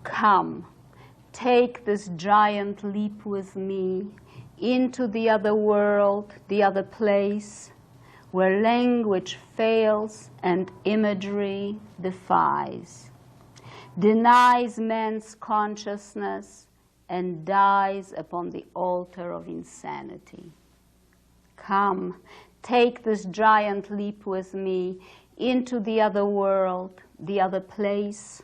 Come, take this giant leap with me into the other world, the other place, where language fails and imagery defies, denies man's consciousness, and dies upon the altar of insanity. Come, take this giant leap with me into the other world, the other place,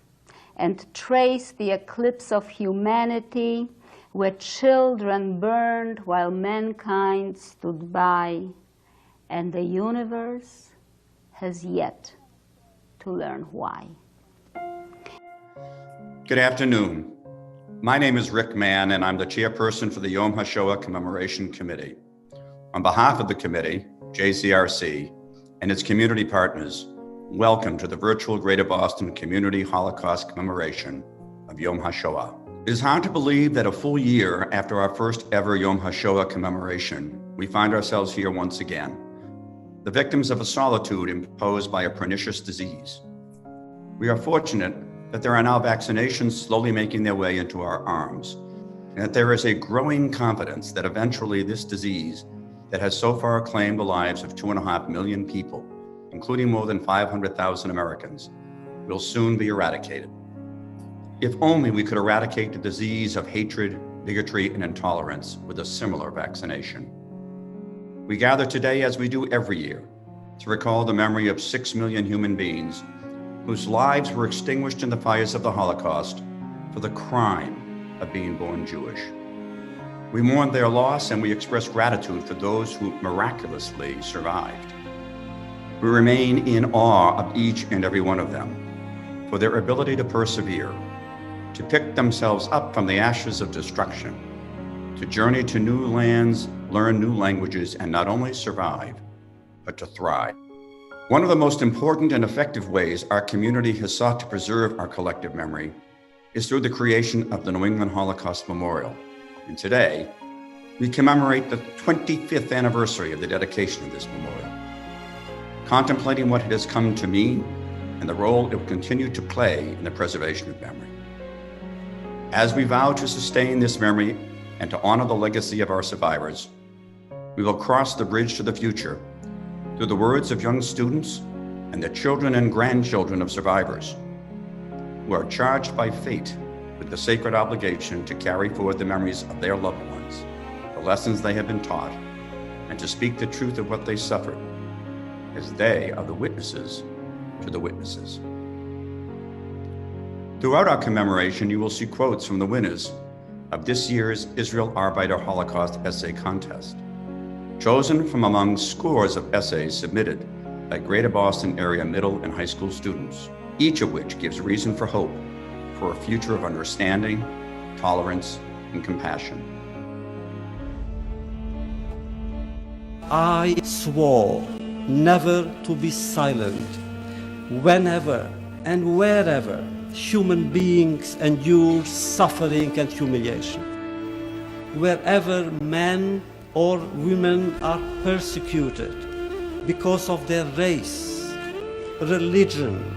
and trace the eclipse of humanity where children burned while mankind stood by, and the universe has yet to learn why. Good afternoon. My name is Rick Mann, and I'm the chairperson for the Yom HaShoah Commemoration Committee. On behalf of the committee, JCRC, and its community partners, welcome to the virtual Greater Boston Community Holocaust Commemoration of Yom HaShoah. It is hard to believe that a full year after our first ever Yom HaShoah commemoration, we find ourselves here once again, the victims of a solitude imposed by a pernicious disease. We are fortunate that there are now vaccinations slowly making their way into our arms, and that there is a growing confidence that eventually this disease that has so far claimed the lives of 2.5 million people, including more than 500,000 Americans, will soon be eradicated. If only we could eradicate the disease of hatred, bigotry, and intolerance with a similar vaccination. We gather today, as we do every year, to recall the memory of 6 million human beings whose lives were extinguished in the fires of the Holocaust for the crime of being born Jewish. We mourn their loss, and we express gratitude for those who miraculously survived. We remain in awe of each and every one of them for their ability to persevere, to pick themselves up from the ashes of destruction, to journey to new lands, learn new languages, and not only survive, but to thrive. One of the most important and effective ways our community has sought to preserve our collective memory is through the creation of the New England Holocaust Memorial. And today, we commemorate the 25th anniversary of the dedication of this memorial, contemplating what it has come to mean and the role it will continue to play in the preservation of memory. As we vow to sustain this memory and to honor the legacy of our survivors, we will cross the bridge to the future through the words of young students and the children and grandchildren of survivors, who are charged by fate with the sacred obligation to carry forward the memories of their loved ones, the lessons they have been taught, and to speak the truth of what they suffered, as they are the witnesses to the witnesses. Throughout our commemoration, you will see quotes from the winners of this year's Israel Arbeiter Holocaust Essay Contest, chosen from among scores of essays submitted by Greater Boston area middle and high school students, each of which gives reason for hope for a future of understanding, tolerance, and compassion. I swore never to be silent whenever and wherever human beings endure suffering and humiliation. Wherever men or women are persecuted because of their race, religion,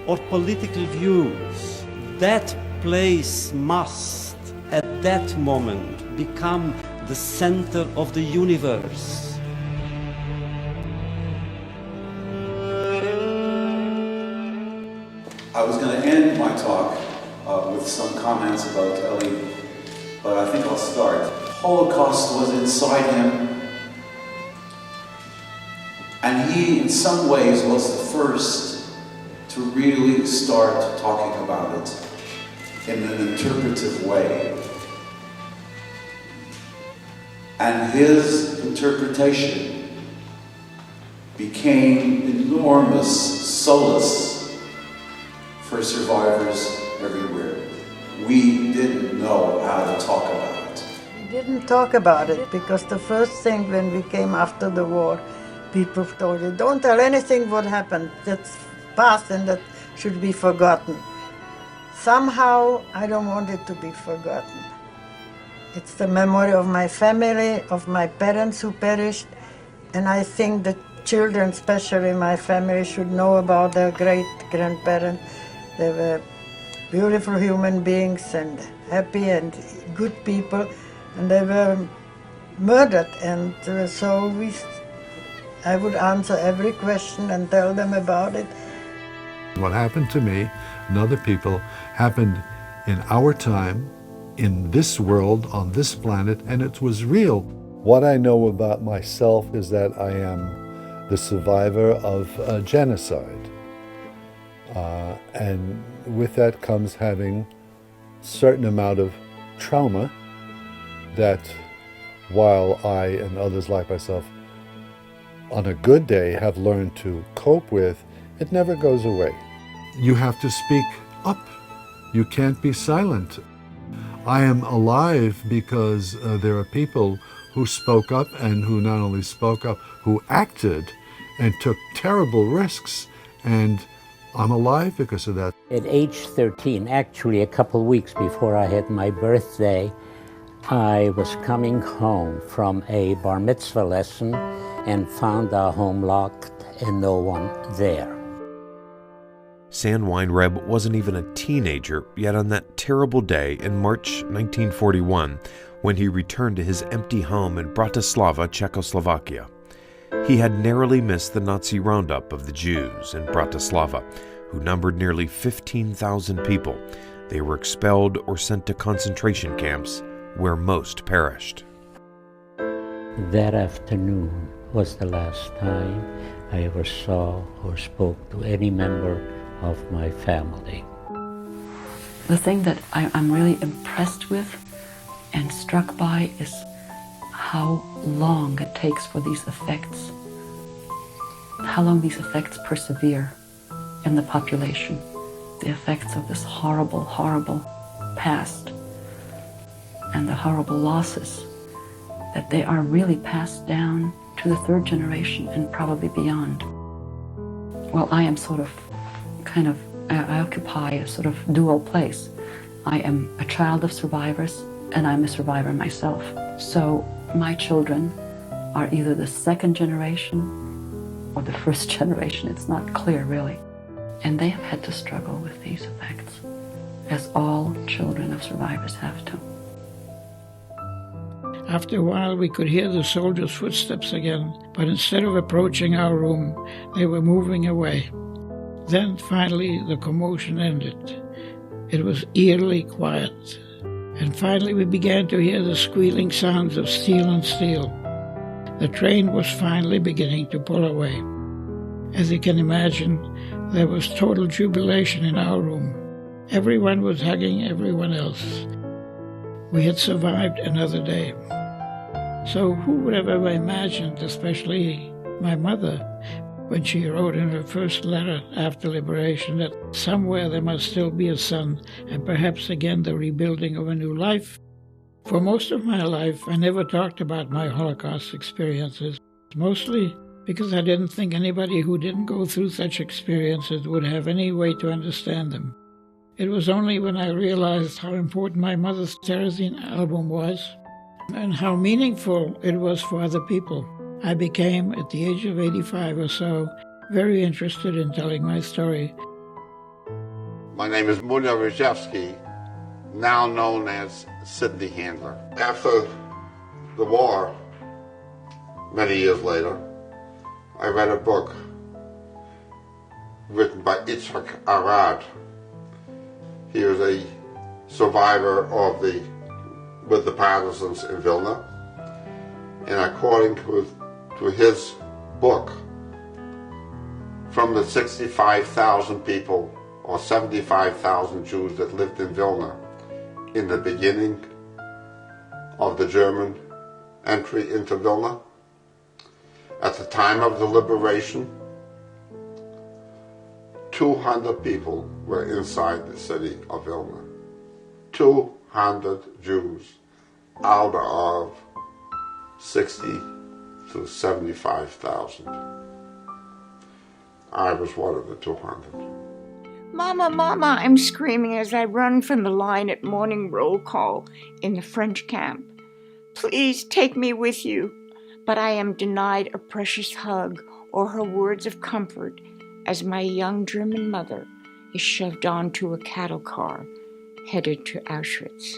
or political views, that place must, at that moment, become the center of the universe. I was going to end my talk with some comments about Ellie, but I think I'll start. Holocaust was inside him, and he, in some ways, was the first to really start talking about it in an interpretive way. And his interpretation became enormous solace for survivors everywhere. We didn't know how to talk about it. We didn't talk about it because the first thing when we came after the war, people told you, don't tell anything what happened. That's past and that should be forgotten. Somehow, I don't want it to be forgotten. It's the memory of my family, of my parents who perished, and I think the children, especially my family, should know about their great-grandparents. They were beautiful human beings and happy and good people, and they were murdered. And I would answer every question and tell them about it. What happened to me and other people happened in our time, in this world, on this planet, and it was real. What I know about myself is that I am the survivor of a genocide. And with that comes having a certain amount of trauma that, while I and others like myself on a good day have learned to cope with, it never goes away. You have to speak up. You can't be silent. I am alive because there are people who spoke up, and who not only spoke up, who acted and took terrible risks, and I'm alive because of that. At age 13, actually a couple weeks before I had my birthday, I was coming home from a bar mitzvah lesson and found our home locked and no one there. San Weinreb wasn't even a teenager yet on that terrible day in March 1941 when he returned to his empty home in Bratislava, Czechoslovakia. He had narrowly missed the Nazi roundup of the Jews in Bratislava, who numbered nearly 15,000 people. They were expelled or sent to concentration camps, where most perished. That afternoon was the last time I ever saw or spoke to any member of my family. The thing that I'm really impressed with and struck by is how long it takes for these effects, how long these effects persevere in the population, the effects of this horrible, horrible past and the horrible losses, that they are really passed down to the third generation and probably beyond. Well, I am I occupy a sort of dual place. I am a child of survivors and I'm a survivor myself. So my children are either the second generation or the first generation. It's not clear, really. And they have had to struggle with these effects, as all children of survivors have to. After a while, we could hear the soldiers' footsteps again, but instead of approaching our room, they were moving away. Then, finally, the commotion ended. It was eerily quiet. And finally, we began to hear the squealing sounds of steel on steel. The train was finally beginning to pull away. As you can imagine, there was total jubilation in our room. Everyone was hugging everyone else. We had survived another day. So who would have ever imagined, especially my mother, when she wrote in her first letter after liberation, that somewhere there must still be a sun and perhaps again the rebuilding of a new life? For most of my life, I never talked about my Holocaust experiences, mostly because I didn't think anybody who didn't go through such experiences would have any way to understand them. It was only when I realized how important my mother's Terezin album was and how meaningful it was for other people, I became, at the age of 85 or so, very interested in telling my story. My name is Munya Rajewski, now known as Sidney Handler. After the war, many years later, I read a book written by Yitzhak Arad. He was a survivor of with the partisans in Vilna, and according to his book, from the 65,000 people or 75,000 Jews that lived in Vilna in the beginning of the German entry into Vilna, at the time of the liberation, 200 people were inside the city of Vilna. 200 Jews out of 60 to 75,000. I was one of the 200. Mama, Mama, I'm screaming as I run from the line at morning roll call in the French camp. Please take me with you. But I am denied a precious hug or her words of comfort as my young German mother is shoved onto a cattle car headed to Auschwitz.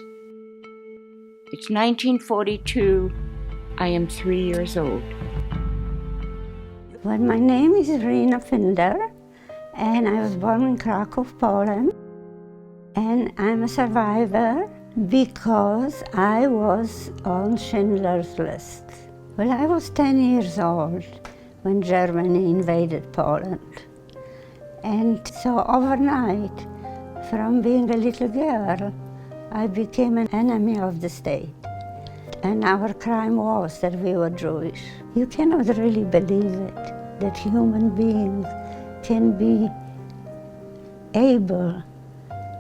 It's 1942. I am 3 years old. Well, my name is Rina Finder, and I was born in Krakow, Poland. And I'm a survivor because I was on Schindler's List. Well, I was 10 years old when Germany invaded Poland. And so overnight, from being a little girl, I became an enemy of the state. And our crime was that we were Jewish. You cannot really believe it, that human beings can be able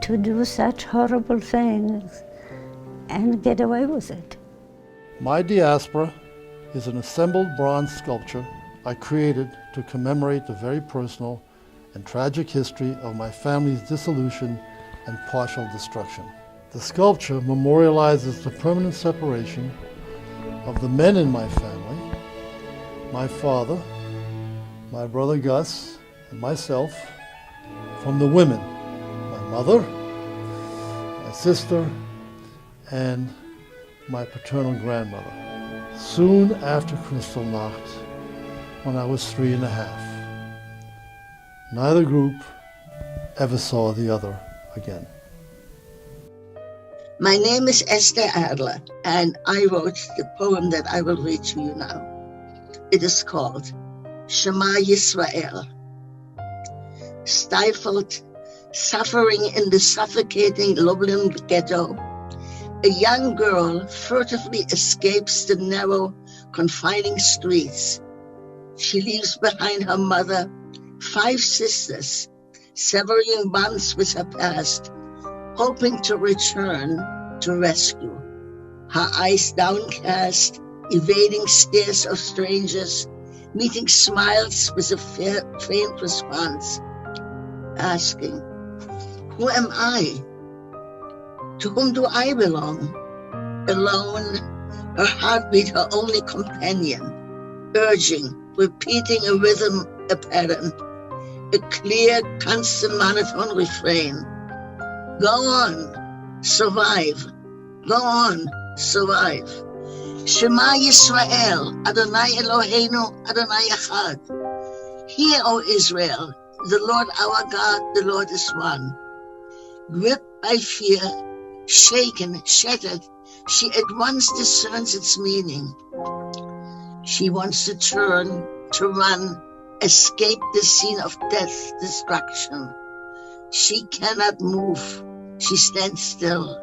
to do such horrible things and get away with it. My diaspora is an assembled bronze sculpture I created to commemorate the very personal and tragic history of my family's dissolution and partial destruction. The sculpture memorializes the permanent separation of the men in my family, my father, my brother Gus, and myself, from the women, my mother, my sister, and my paternal grandmother, soon after Kristallnacht, when I was 3.5. Neither group ever saw the other again. My name is Esther Adler, and I wrote the poem that I will read to you now. It is called Shema Yisrael. Stifled, suffering in the suffocating Lublin ghetto, a young girl furtively escapes the narrow, confining streets. She leaves behind her mother, 5 sisters, severing bonds with her past, hoping to return to rescue. Her eyes downcast, evading stares of strangers, meeting smiles with a faint response, asking, who am I? To whom do I belong? Alone, her heartbeat her only companion, urging, repeating a rhythm, a pattern, a clear, constant monotone refrain. Go on, survive. Go on, survive. Shema Yisrael, Adonai Eloheinu, Adonai Echad. Hear, O Israel, the Lord our God, the Lord is one. Gripped by fear, shaken, shattered, she at once discerns its meaning. She wants to turn, to run, escape the scene of death, destruction. She cannot move. She stands still,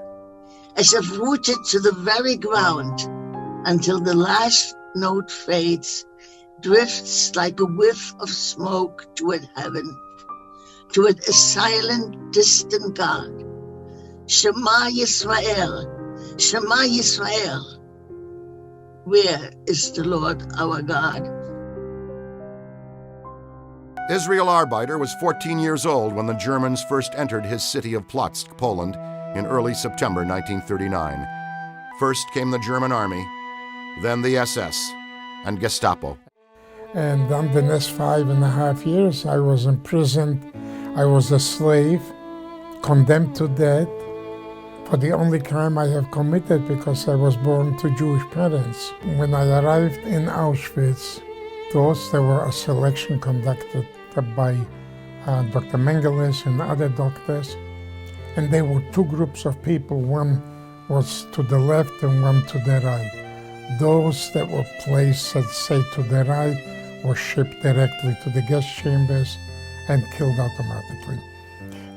as if rooted to the very ground, until the last note fades, drifts like a whiff of smoke toward heaven, toward a silent, distant God. Shema Yisrael, Shema Yisrael. Where is the Lord our God? Israel Arbeiter was 14 years old when the Germans first entered his city of Plotzk, Poland, in early September 1939. First came the German army, then the SS and Gestapo. And on the next 5.5 years, I was imprisoned. I was a slave, condemned to death for the only crime I have committed because I was born to Jewish parents. When I arrived in Auschwitz, there were a selection conducted by Dr. Mengeles and other doctors. And there were two groups of people. One was to the left and one to the right. Those that were placed, let's say, to the right were shipped directly to the gas chambers and killed automatically.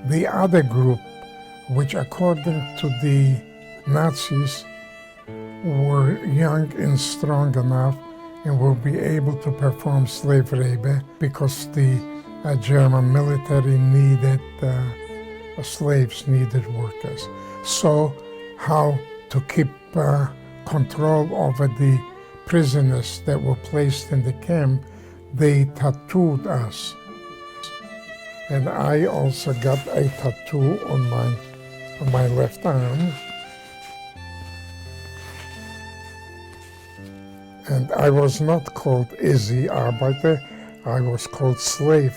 The other group, which according to the Nazis were young and strong enough and will be able to perform slave labor because the German military needed slaves, needed workers. So how to keep control over the prisoners that were placed in the camp, they tattooed us. And I also got a tattoo on my left arm. And I was not called Izzy Arbeiter, I was called slave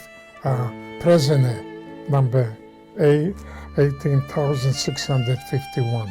prisoner number 18,651.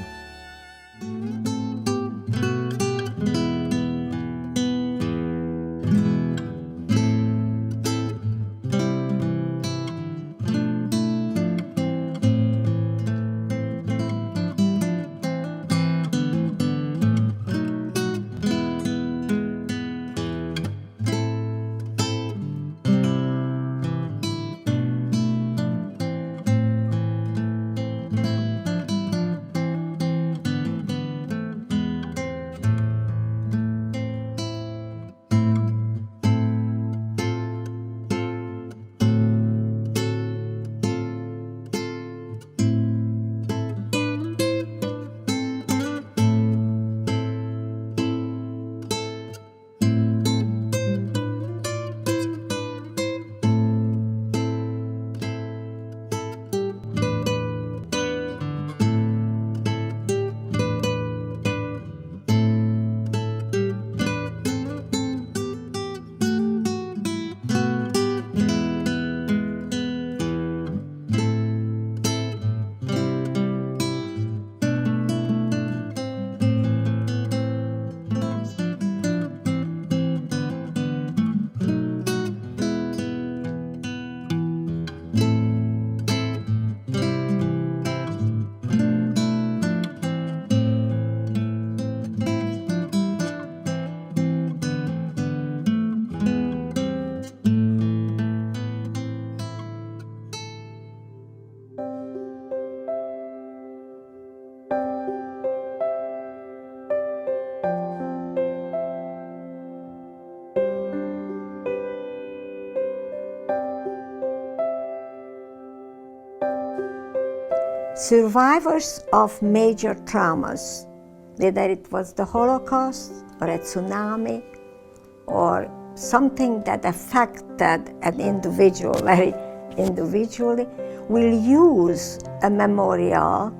Survivors of major traumas, whether it was the Holocaust or a tsunami or something that affected an individual very individually, will use a memorial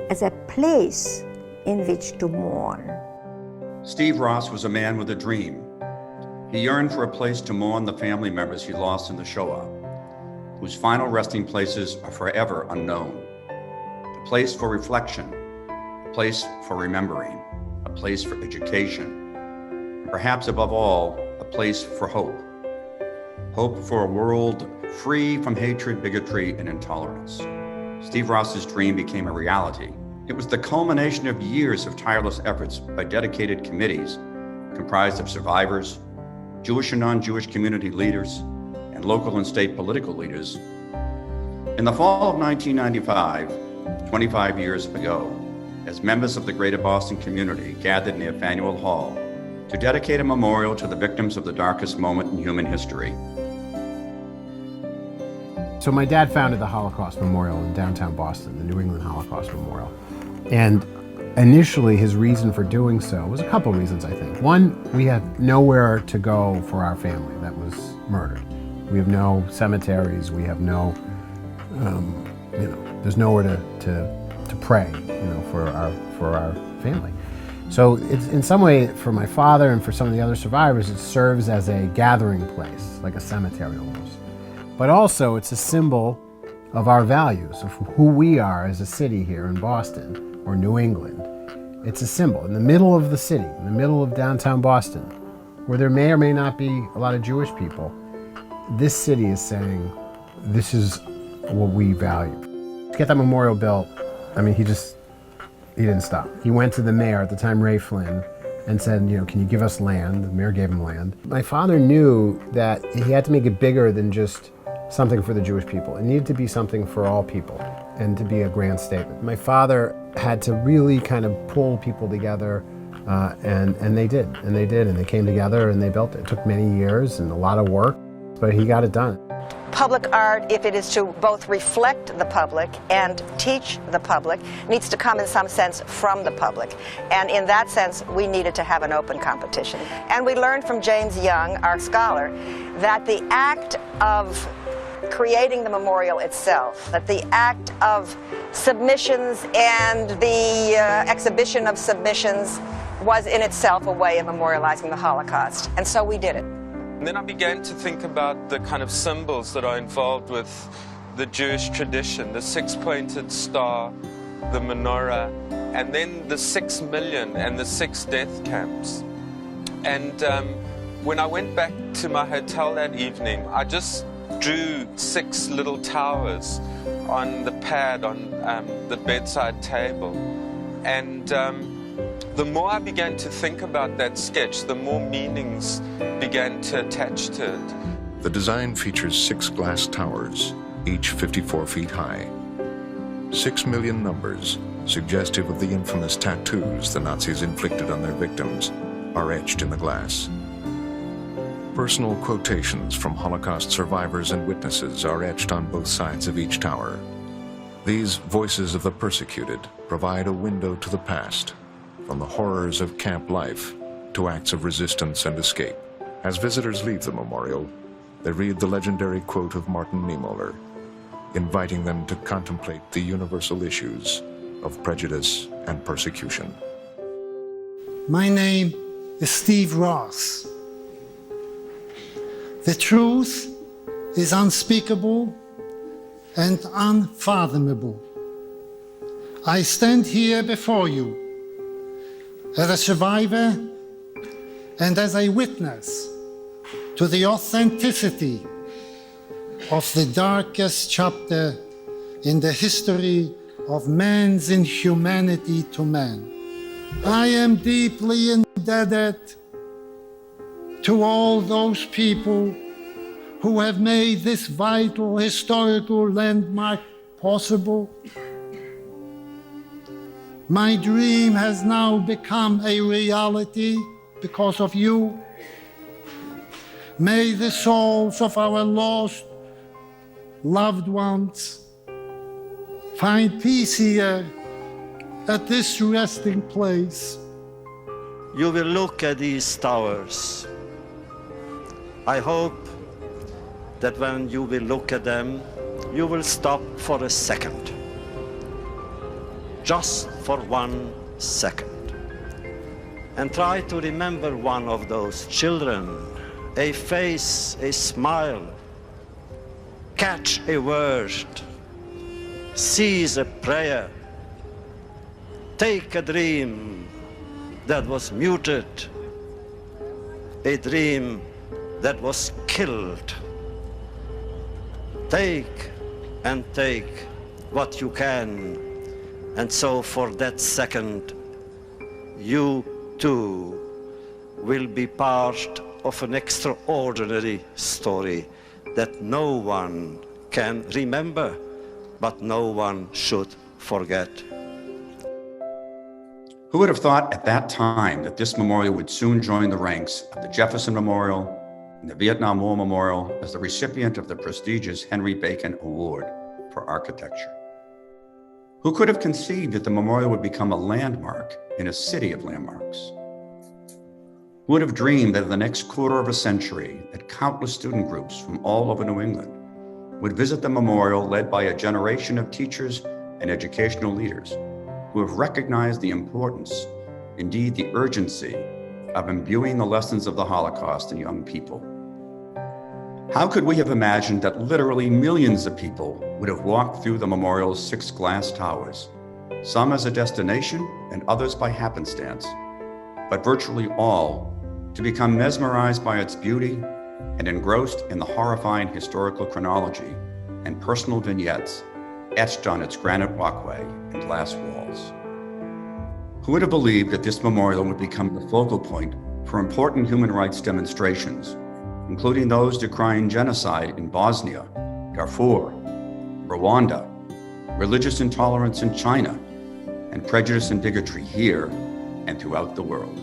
as a place in which to mourn. Steve Ross was a man with a dream. He yearned for a place to mourn the family members he lost in the Shoah, whose final resting places are forever unknown. A place for reflection, a place for remembering, a place for education, and perhaps above all, a place for hope. Hope for a world free from hatred, bigotry, and intolerance. Steve Ross's dream became a reality. It was the culmination of years of tireless efforts by dedicated committees comprised of survivors, Jewish and non-Jewish community leaders, and local and state political leaders. In the fall of 1995, 25 years ago, as members of the Greater Boston community gathered near Faneuil Hall to dedicate a memorial to the victims of the darkest moment in human history. So my dad founded the Holocaust Memorial in downtown Boston, the New England Holocaust Memorial. And initially his reason for doing so was a couple reasons, I think. One, we had nowhere to go for our family that was murdered. We have no cemeteries, we have no, there's nowhere to pray, for our family. So it's in some way, for my father and for some of the other survivors, it serves as a gathering place, like a cemetery almost. But also it's a symbol of our values, of who we are as a city here in Boston or New England. It's a symbol in the middle of the city, in the middle of downtown Boston, where there may or may not be a lot of Jewish people. This city is saying, this is what we value. To get that memorial built, I mean, he didn't stop. He went to the mayor at the time, Ray Flynn, and said, you know, can you give us land? The mayor gave him land. My father knew that he had to make it bigger than just something for the Jewish people. It needed to be something for all people and to be a grand statement. My father had to really kind of pull people together, and they did, and they came together and they built it. It took many years and a lot of work, but he got it done. Public art, if it is to both reflect the public and teach the public, needs to come in some sense from the public. And in that sense, we needed to have an open competition. And we learned from James Young, our scholar, that the act of creating the memorial itself, that the act of submissions and the exhibition of submissions was in itself a way of memorializing the Holocaust. And so we did it. And then I began to think about the kind of symbols that are involved with the Jewish tradition, the six-pointed star, the menorah, and then the 6 million and the 6 death camps. And when I went back to my hotel that evening, I just drew 6 little towers on the pad on the bedside table. And the more I began to think about that sketch, the more meanings began to attach to it. The design features 6 glass towers, each 54 feet high. 6 million numbers, suggestive of the infamous tattoos the Nazis inflicted on their victims, are etched in the glass. Personal quotations from Holocaust survivors and witnesses are etched on both sides of each tower. These voices of the persecuted provide a window to the past, from the horrors of camp life to acts of resistance and escape. As visitors leave the memorial, they read the legendary quote of Martin Niemöller, inviting them to contemplate the universal issues of prejudice and persecution. My name is Steve Ross. The truth is unspeakable and unfathomable. I stand here before you as a survivor and as a witness to the authenticity of the darkest chapter in the history of man's inhumanity to man. I am deeply indebted to all those people who have made this vital historical landmark possible. My dream has now become a reality because of you. May the souls of our lost loved ones find peace here at this resting place. You will look at these towers. I hope that when you will look at them, you will stop for a second. Just for 1 second. And try to remember one of those children, a face, a smile, catch a word, seize a prayer, take a dream that was muted, a dream that was killed. Take and take what you can. And so for that second, you too will be part of an extraordinary story that no one can remember, but no one should forget. Who would have thought at that time that this memorial would soon join the ranks of the Jefferson Memorial and the Vietnam War Memorial as the recipient of the prestigious Henry Bacon Award for Architecture? Who could have conceived that the memorial would become a landmark in a city of landmarks? Who would have dreamed that in the next quarter of a century, that countless student groups from all over New England would visit the memorial led by a generation of teachers and educational leaders who have recognized the importance, indeed the urgency, of imbuing the lessons of the Holocaust in young people? How could we have imagined that literally millions of people would have walked through the memorial's 6 glass towers, some as a destination and others by happenstance, but virtually all to become mesmerized by its beauty and engrossed in the horrifying historical chronology and personal vignettes etched on its granite walkway and glass walls. Who would have believed that this memorial would become the focal point for important human rights demonstrations, including those decrying genocide in Bosnia, Darfur, Rwanda, religious intolerance in China, and prejudice and bigotry here and throughout the world.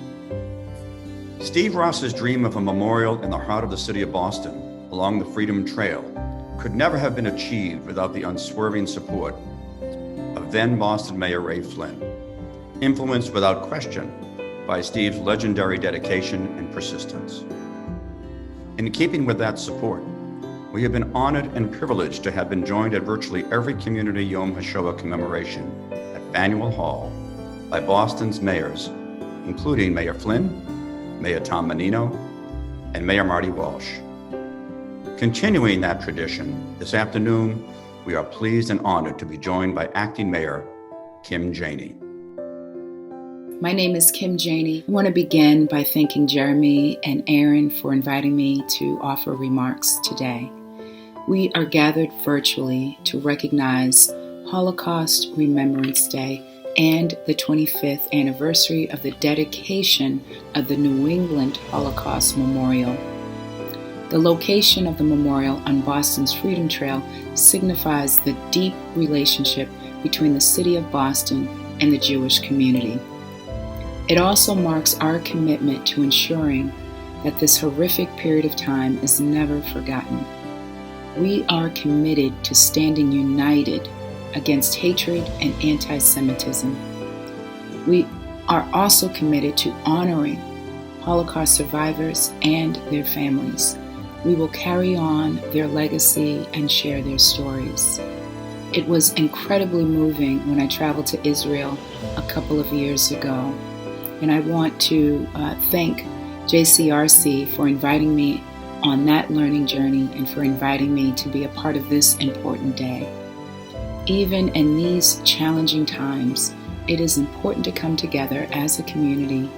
Steve Ross's dream of a memorial in the heart of the city of Boston along the Freedom Trail could never have been achieved without the unswerving support of then Boston Mayor Ray Flynn, influenced without question by Steve's legendary dedication and persistence. In keeping with that support, we have been honored and privileged to have been joined at virtually every community Yom HaShoah commemoration at Faneuil Hall by Boston's mayors, including Mayor Flynn, Mayor Tom Menino, and Mayor Marty Walsh. Continuing that tradition, this afternoon, we are pleased and honored to be joined by Acting Mayor Kim Janey. My name is Kim Janey. I want to begin by thanking Jeremy and Aaron for inviting me to offer remarks today. We are gathered virtually to recognize Holocaust Remembrance Day and the 25th anniversary of the dedication of the New England Holocaust Memorial. The location of the memorial on Boston's Freedom Trail signifies the deep relationship between the city of Boston and the Jewish community. It also marks our commitment to ensuring that this horrific period of time is never forgotten. We are committed to standing united against hatred and anti-Semitism. We are also committed to honoring Holocaust survivors and their families. We will carry on their legacy and share their stories. It was incredibly moving when I traveled to Israel a couple of years ago, and I want to thank JCRC for inviting me on that learning journey and for inviting me to be a part of this important day. Even in these challenging times, it is important to come together as a community.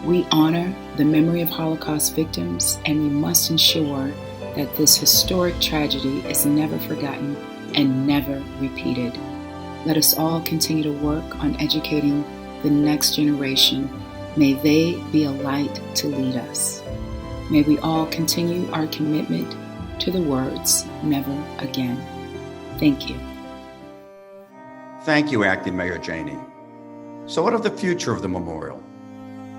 We honor the memory of Holocaust victims, and we must ensure that this historic tragedy is never forgotten and never repeated. Let us all continue to work on educating the next generation. May they be a light to lead us. May we all continue our commitment to the words, never again. Thank you. Thank you, Acting Mayor Janey. So what of the future of the memorial?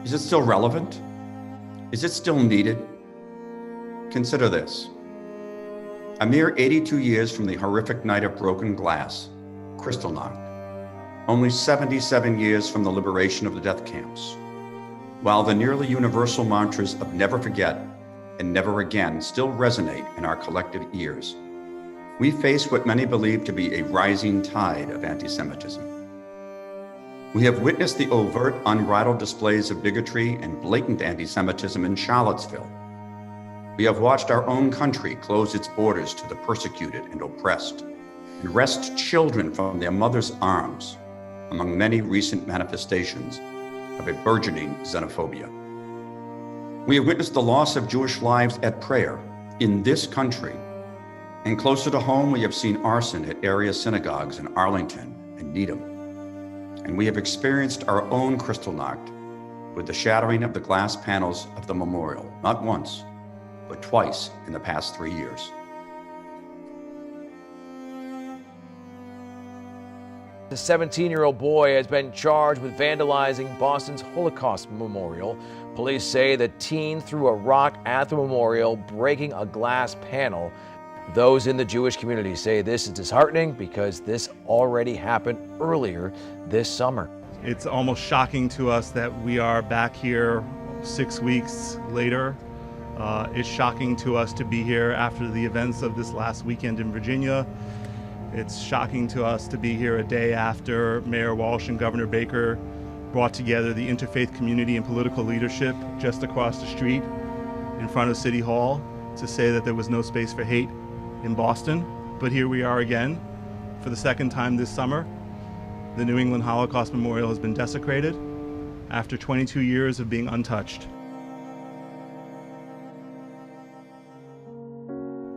Is it still relevant? Is it still needed? Consider this. A mere 82 years from the horrific night of broken glass, Kristallnacht, only 77 years from the liberation of the death camps, while the nearly universal mantras of never forget and never again still resonate in our collective ears, we face what many believe to be a rising tide of anti-Semitism. We have witnessed the overt, unbridled displays of bigotry and blatant anti-Semitism in Charlottesville. We have watched our own country close its borders to the persecuted and oppressed, and wrest children from their mothers' arms, among many recent manifestations of a burgeoning xenophobia. We have witnessed the loss of Jewish lives at prayer in this country. And closer to home, we have seen arson at area synagogues in Arlington and Needham. And we have experienced our own Kristallnacht with the shattering of the glass panels of the memorial, not once, but twice in the past 3 years. A 17-year-old boy has been charged with vandalizing Boston's Holocaust Memorial. Police say the teen threw a rock at the memorial, breaking a glass panel. Those in the Jewish community say this is disheartening because this already happened earlier this summer. It's almost shocking to us that we are back here 6 weeks later. It's shocking to us to be here after the events of this last weekend in Virginia. It's shocking to us to be here a day after Mayor Walsh and Governor Baker brought together the interfaith community and political leadership just across the street in front of City Hall to say that there was no space for hate in Boston. But here we are again for the second time this summer. The New England Holocaust Memorial has been desecrated after 22 years of being untouched.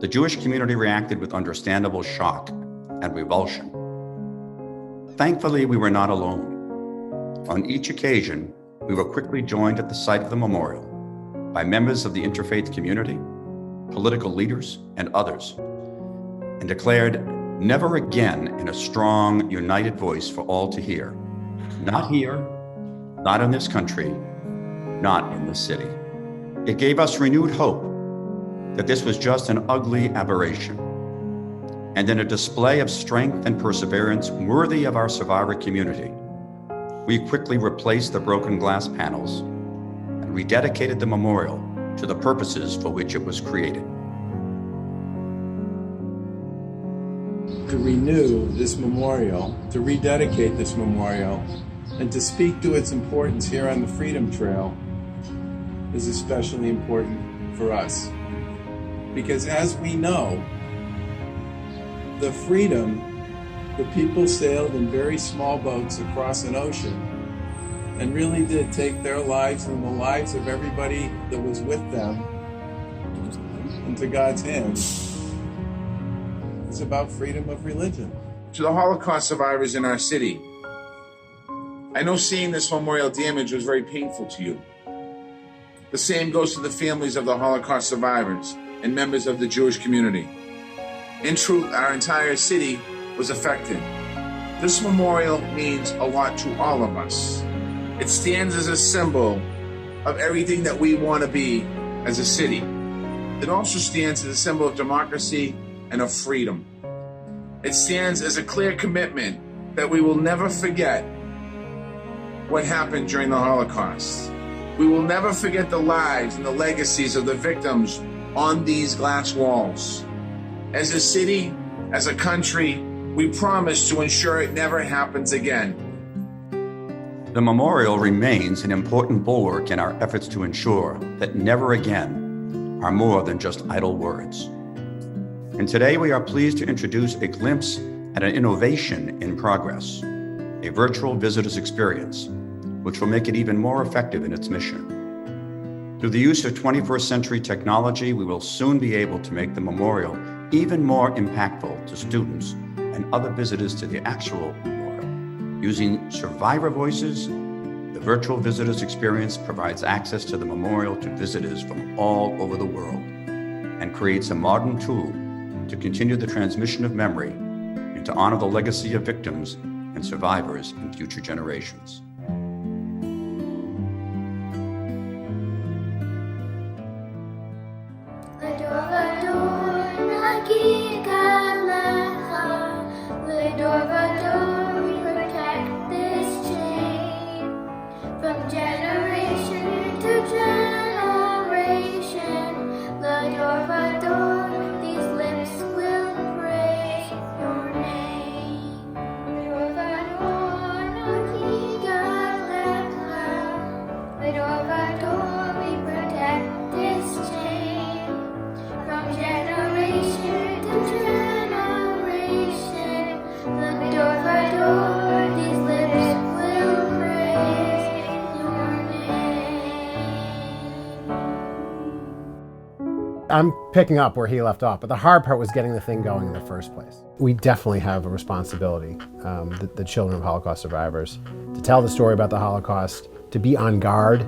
The Jewish community reacted with understandable shock and revulsion. Thankfully, we were not alone. On each occasion, we were quickly joined at the site of the memorial by members of the interfaith community, political leaders, and others, and declared never again in a strong, united voice for all to hear. Not here, not in this country, not in this city. It gave us renewed hope that this was just an ugly aberration, and in a display of strength and perseverance worthy of our survivor community, we quickly replaced the broken glass panels and rededicated the memorial to the purposes for which it was created. To renew this memorial, to rededicate this memorial, and to speak to its importance here on the Freedom Trail is especially important for us. Because as we know, the freedom, the people sailed in very small boats across an ocean and really did take their lives and the lives of everybody that was with them into God's hands. It's about freedom of religion. To the Holocaust survivors in our city, I know seeing this memorial damage was very painful to you. The same goes to the families of the Holocaust survivors and members of the Jewish community. In truth, our entire city was affected. This memorial means a lot to all of us. It stands as a symbol of everything that we want to be as a city. It also stands as a symbol of democracy and of freedom. It stands as a clear commitment that we will never forget what happened during the Holocaust. We will never forget the lives and the legacies of the victims on these glass walls. As a city, as a country, we promise to ensure it never happens again. The memorial remains an important bulwark in our efforts to ensure that never again are more than just idle words. And today we are pleased to introduce a glimpse at an innovation in progress, a virtual visitor's experience, which will make it even more effective in its mission. Through the use of 21st century technology, we will soon be able to make the memorial even more impactful to students and other visitors to the actual memorial. Using survivor voices, the virtual visitor's experience provides access to the memorial to visitors from all over the world and creates a modern tool to continue the transmission of memory and to honor the legacy of victims and survivors in future generations. I'm picking up where he left off, but the hard part was getting the thing going in the first place. We definitely have a responsibility, the children of Holocaust survivors, to tell the story about the Holocaust, to be on guard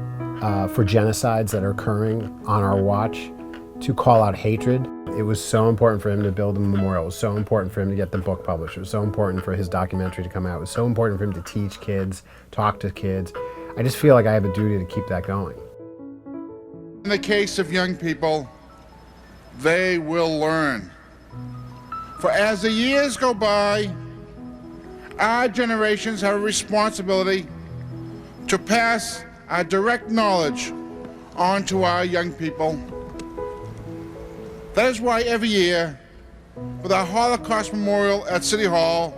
for genocides that are occurring on our watch, to call out hatred. It was so important for him to build a memorial. It was so important for him to get the book published. It was so important for his documentary to come out. It was so important for him to teach kids, talk to kids. I just feel like I have a duty to keep that going. In the case of young people, they will learn. For as the years go by, our generations have a responsibility to pass our direct knowledge on to our young people. That is why every year, with our Holocaust Memorial at City Hall,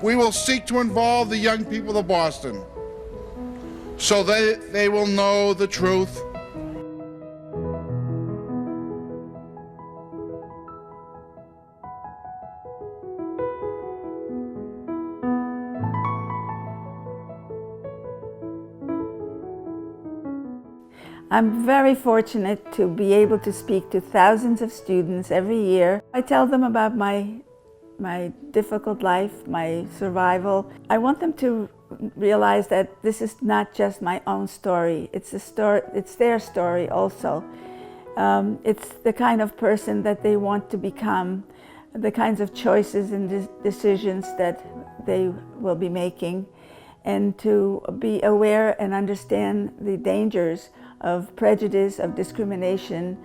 we will seek to involve the young people of Boston so that they will know the truth. I'm very fortunate to be able to speak to thousands of students every year. I tell them about my difficult life, my survival. I want them to realize that this is not just my own story. It's their story also. It's the kind of person that they want to become, the kinds of choices and decisions that they will be making, and to be aware and understand the dangers of prejudice, of discrimination,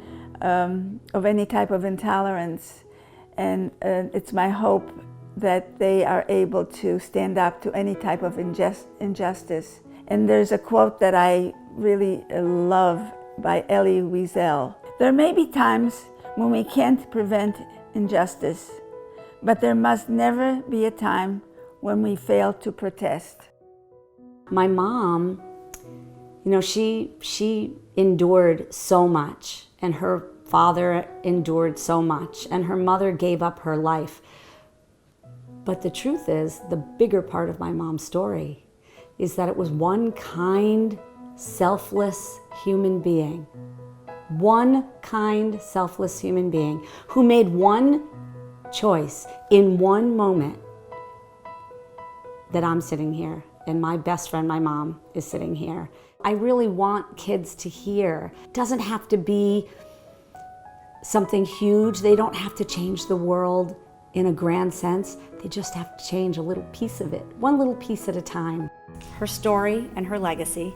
of any type of intolerance. And it's my hope that they are able to stand up to any type of injustice. And there's a quote that I really love by Elie Wiesel. There may be times when we can't prevent injustice, but there must never be a time when we fail to protest. My mom, you know, she endured so much, and her father endured so much, and her mother gave up her life. But the truth is, the bigger part of my mom's story is that it was one kind, selfless human being. One kind, selfless human being who made one choice in one moment that I'm sitting here, and my best friend, my mom, is sitting here. I really want kids to hear. It doesn't have to be something huge. They don't have to change the world in a grand sense. They just have to change a little piece of it, one little piece at a time. Her story and her legacy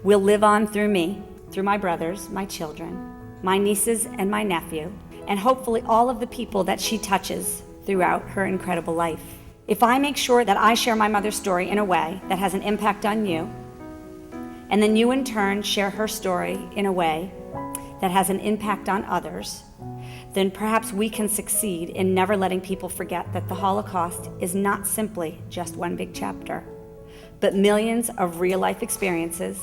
will live on through me, through my brothers, my children, my nieces and my nephew, and hopefully all of the people that she touches throughout her incredible life. If I make sure that I share my mother's story in a way that has an impact on you, and then you in turn share her story in a way that has an impact on others, then perhaps we can succeed in never letting people forget that the Holocaust is not simply just one big chapter, but millions of real-life experiences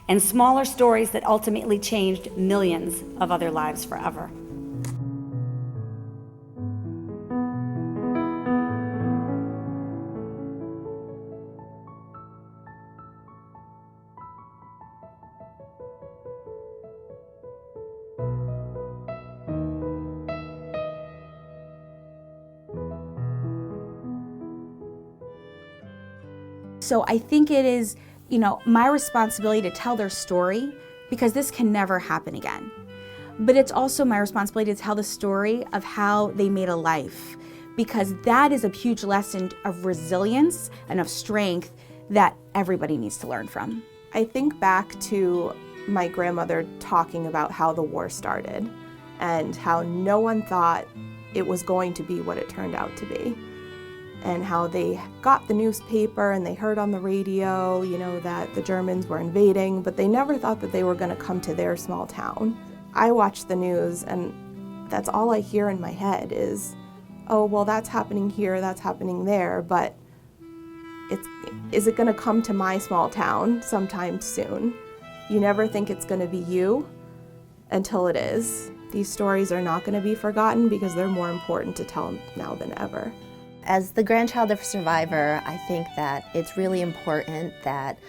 and smaller stories that ultimately changed millions of other lives forever. So I think it is, my responsibility to tell their story, because this can never happen again. But it's also my responsibility to tell the story of how they made a life, because that is a huge lesson of resilience and of strength that everybody needs to learn from. I think back to my grandmother talking about how the war started and how no one thought it was going to be what it turned out to be. And how they got the newspaper and they heard on the radio, that the Germans were invading, but they never thought that they were going to come to their small town. I watch the news and that's all I hear in my head is, oh, well, that's happening here, that's happening there, but is it going to come to my small town sometime soon? You never think it's going to be you until it is. These stories are not going to be forgotten because they're more important to tell now than ever. As the grandchild of a survivor, I think that it's really important that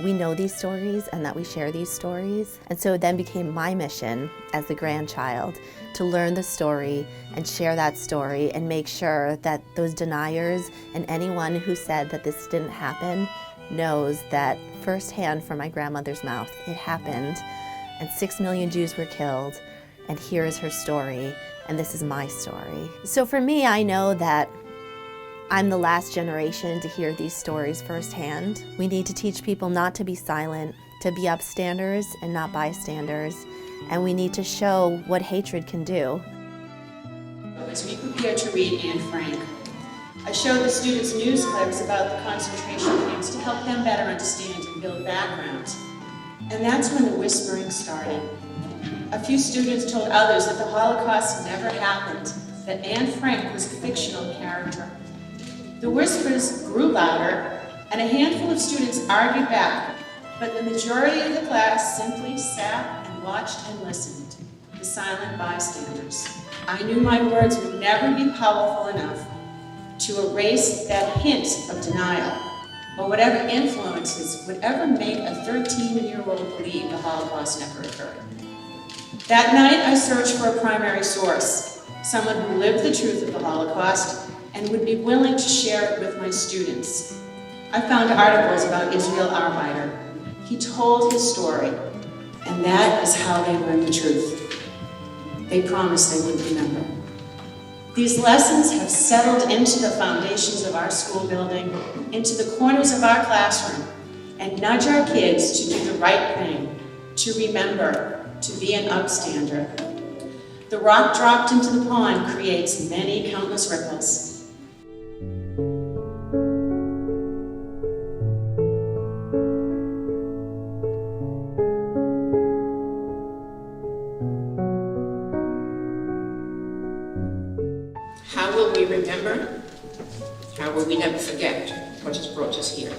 we know these stories and that we share these stories. And so it then became my mission as the grandchild to learn the story and share that story and make sure that those deniers and anyone who said that this didn't happen knows that firsthand from my grandmother's mouth, it happened, and 6 million Jews were killed, and here is her story, and this is my story. So for me, I know that I'm the last generation to hear these stories firsthand. We need to teach people not to be silent, to be upstanders and not bystanders, and we need to show what hatred can do. As we prepare to read Anne Frank, I showed the students news clips about the concentration camps to help them better understand and build backgrounds. And that's when the whispering started. A few students told others that the Holocaust never happened, that Anne Frank was a fictional character. The whispers grew louder, and a handful of students argued back, but the majority of the class simply sat and watched and listened, the silent bystanders. I knew my words would never be powerful enough to erase that hint of denial, or whatever influences would ever make a 13-year-old believe the Holocaust never occurred. That night, I searched for a primary source, someone who lived the truth of the Holocaust and would be willing to share it with my students. I found articles about Israel Arbeiter. He told his story, and that is how they learned the truth. They promised they would remember. These lessons have settled into the foundations of our school building, into the corners of our classroom, and nudge our kids to do the right thing, to remember, to be an upstander. The rock dropped into the pond creates many countless ripples. How will we remember? How will we never forget what has brought us here?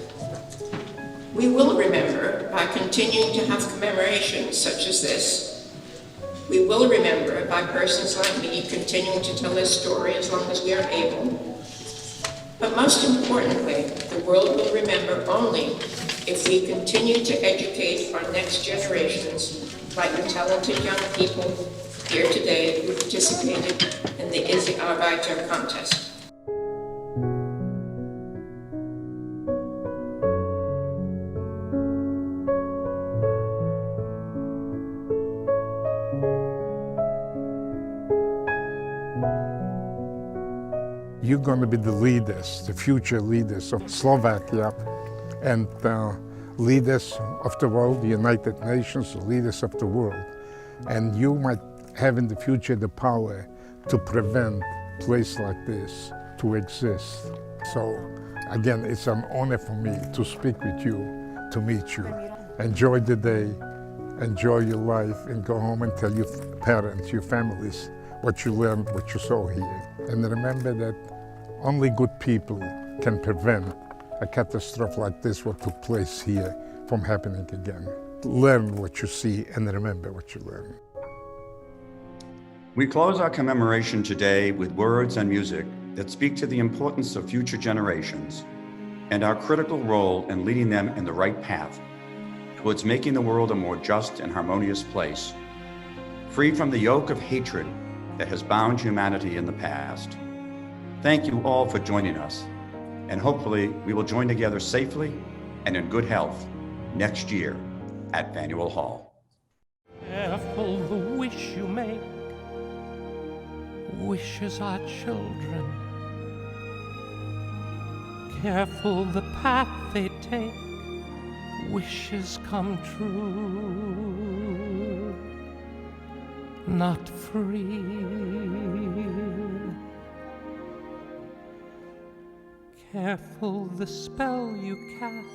We will remember by continuing to have commemorations such as this. We will remember by persons like me continuing to tell their story as long as we are able. But most importantly, the world will remember only if we continue to educate our next generations like the talented young people here today who participated in the Israel Arbeiter contest. You're going to be the leaders, the future leaders of Slovakia, and leaders of the world, the United Nations, leaders of the world. And you might have in the future the power to prevent a place like this to exist. So again, it's an honor for me to speak with you, to meet you. Enjoy the day, enjoy your life, and go home and tell your parents, your families, what you learned, what you saw here. And remember that only good people can prevent a catastrophe like this, what took place here, from happening again. Learn what you see and remember what you learn. We close our commemoration today with words and music that speak to the importance of future generations and our critical role in leading them in the right path towards making the world a more just and harmonious place, free from the yoke of hatred that has bound humanity in the past. Thank you all for joining us, and hopefully we will join together safely and in good health next year at Faneuil Hall. Careful the wish you make, wishes are children. Careful the path they take, wishes come true, not free. Careful the spell you cast,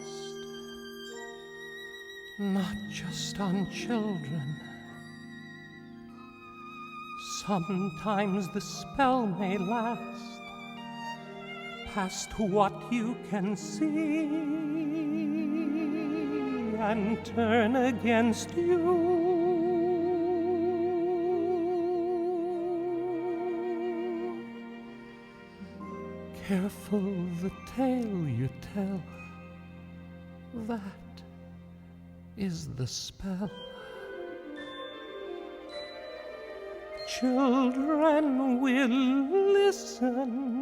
not just on children. Sometimes the spell may last past what you can see and turn against you. Careful the tale you tell, that is the spell. Children will listen